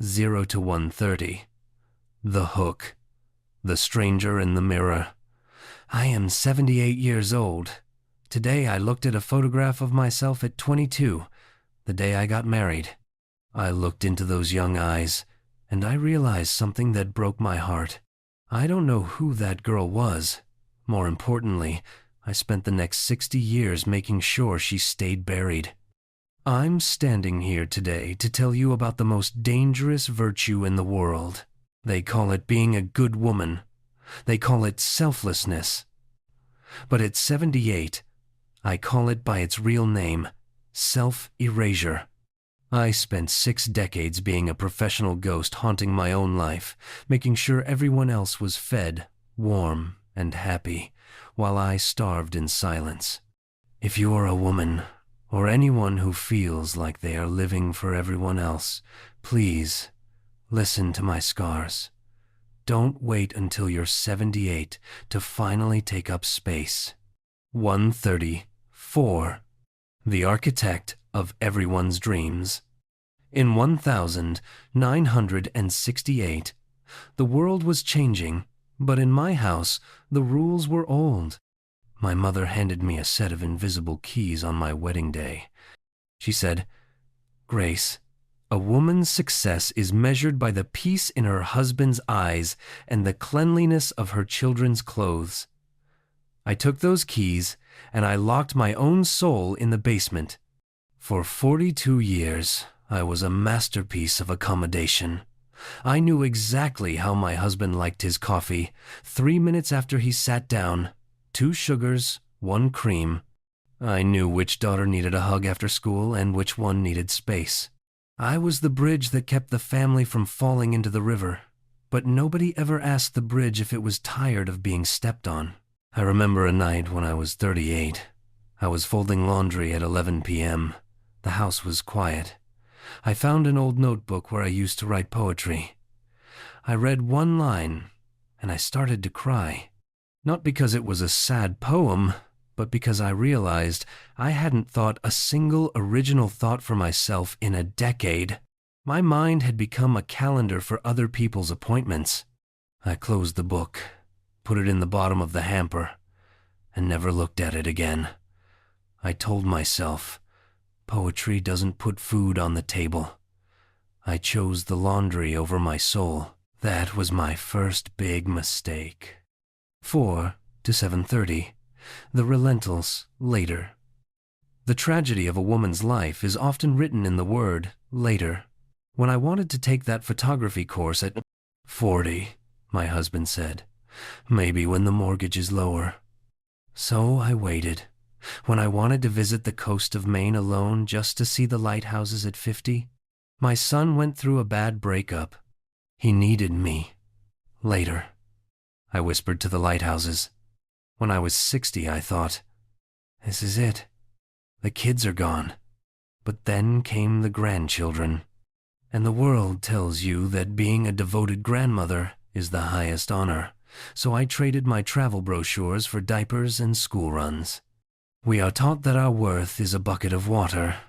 0 to 1:30. The hook. The stranger in the mirror. I am 78 years old. Today I looked at a photograph of myself at 22, the day I got married. I looked into those young eyes, and I realized something that broke my heart. I don't know who that girl was. More importantly, I spent the next 60 years making sure she stayed buried. I'm standing here today to tell you about the most dangerous virtue in the world. They call it being a good woman. They call it selflessness. But at 78, I call it by its real name, self-erasure. I spent 6 decades being a professional ghost haunting my own life, making sure everyone else was fed, warm, and happy, while I starved in silence. If you are a woman, or anyone who feels like they are living for everyone else, please listen to my scars. Don't wait until you're 78 to finally take up space. 134. The architect of everyone's dreams. In 1968, the world was changing, but in my house, the rules were old. My mother handed me a set of invisible keys on my wedding day. She said, "Grace, a woman's success is measured by the peace in her husband's eyes and the cleanliness of her children's clothes." I took those keys and I locked my own soul in the basement. For 42 years, I was a masterpiece of accommodation. I knew exactly how my husband liked his coffee. 3 minutes after he sat down, 2 sugars, 1 cream. I knew which daughter needed a hug after school and which one needed space. I was the bridge that kept the family from falling into the river, but nobody ever asked the bridge if it was tired of being stepped on. I remember a night when I was 38. I was folding laundry at 11 p.m. The house was quiet. I found an old notebook where I used to write poetry. I read one line, and I started to cry. Not because it was a sad poem, but because I realized I hadn't thought a single original thought for myself in a decade. My mind had become a calendar for other people's appointments. I closed the book, put it in the bottom of the hamper, and never looked at it again. I told myself, poetry doesn't put food on the table. I chose the laundry over my soul. That was my first big mistake. 4 to 7:30. The relentals later. The tragedy of a woman's life is often written in the word later. When I wanted to take that photography course at 40, my husband said, maybe when the mortgage is lower. So I waited. When I wanted to visit the coast of Maine alone just to see the lighthouses at 50, my son went through a bad breakup. He needed me. Later. I whispered to the lighthouses. When I was 60, I thought, this is it. The kids are gone. But then came the grandchildren. And the world tells you that being a devoted grandmother is the highest honor. So I traded my travel brochures for diapers and school runs. We are taught that our worth is a bucket of water.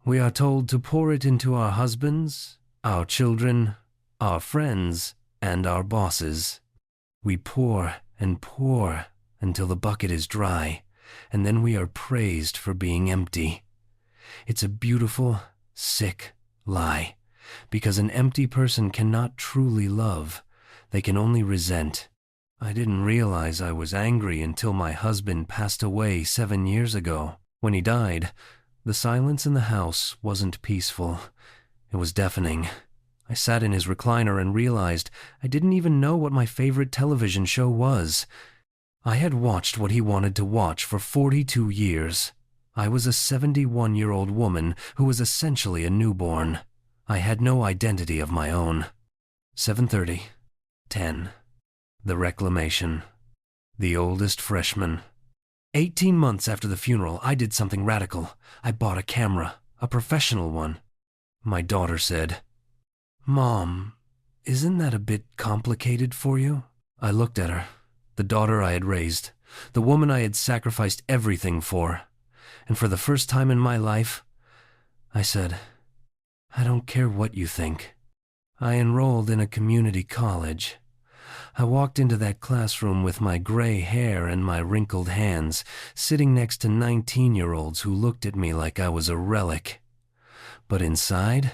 We are told to pour it into our husbands, our children, our friends, and our bosses. We pour and pour until the bucket is dry, and then we are praised for being empty. It's a beautiful, sick lie, because an empty person cannot truly love. They can only resent. I didn't realize I was angry until my husband passed away 7 years ago. When he died, the silence in the house wasn't peaceful. It was deafening. I sat in his recliner and realized I didn't even know what my favorite television show was. I had watched what he wanted to watch for 42 years. I was a 71-year-old woman who was essentially a newborn. I had no identity of my own. 7:30, 10. The reclamation. The oldest freshman. 18 months after the funeral, I did something radical. I bought a camera, a professional one. My daughter said, "Mom, isn't that a bit complicated for you?" I looked at her, the daughter I had raised, the woman I had sacrificed everything for, and for the first time in my life, I said, "I don't care what you think. I enrolled in a community college. I walked into that classroom with my gray hair and my wrinkled hands, sitting next to 19-year-olds who looked at me like I was a relic. But inside,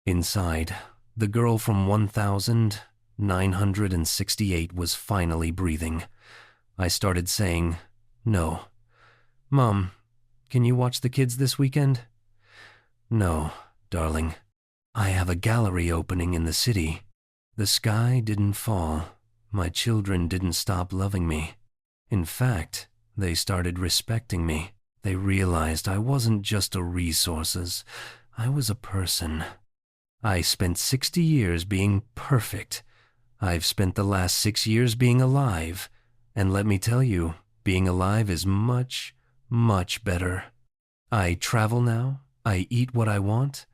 the girl from 1968 was finally breathing. I started saying, "No. Mom, can you watch the kids this weekend?" "No, darling. I have a gallery opening in the city." The sky didn't fall. My children didn't stop loving me. In fact, they started respecting me. They realized I wasn't just a resources. I was a person. I spent 60 years being perfect. I've spent the last 6 years being alive. And let me tell you, being alive is much, much better. I travel now. I eat what I want.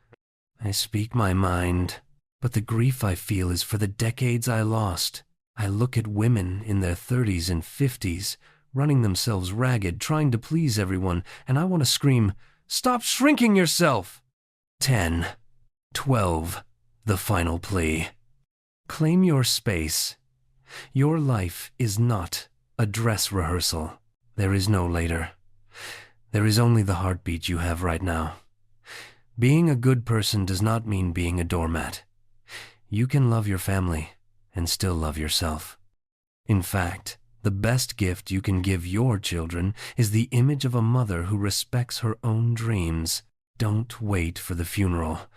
I speak my mind. But the grief I feel is for the decades I lost. I look at women in their 30s and 50s, running themselves ragged, trying to please everyone, and I want to scream, "Stop shrinking yourself!" 10, 12, the final plea. Claim your space. Your life is not a dress rehearsal. There is no later. There is only the heartbeat you have right now. Being a good person does not mean being a doormat. You can love your family and still love yourself. In fact, the best gift you can give your children is the image of a mother who respects her own dreams. Don't wait for the funeral.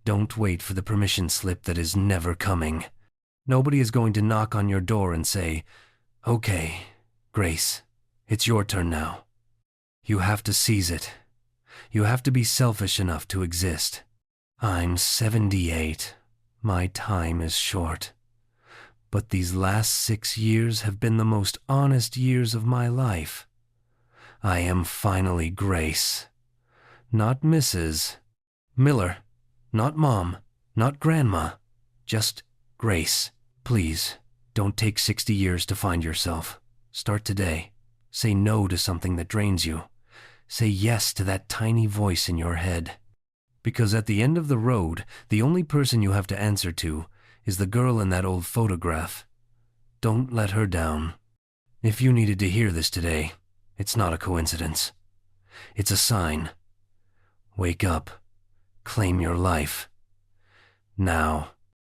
Don't wait for the permission slip that is never coming. Nobody is going to knock on your door and say, "Okay, Grace, it's your turn now." You have to seize it. You have to be selfish enough to exist. I'm 78. My time is short. But these last 6 years have been the most honest years of my life. I am finally Grace. Not Mrs. Miller. Not Mom. Not Grandma. Just Grace. Please, don't take 60 years to find yourself. Start today. Say no to something that drains you. Say yes to that tiny voice in your head. Because at the end of the road, the only person you have to answer to is the girl in that old photograph. Don't let her down. If you needed to hear this today, it's not a coincidence. It's a sign. Wake up. Claim your life. Now.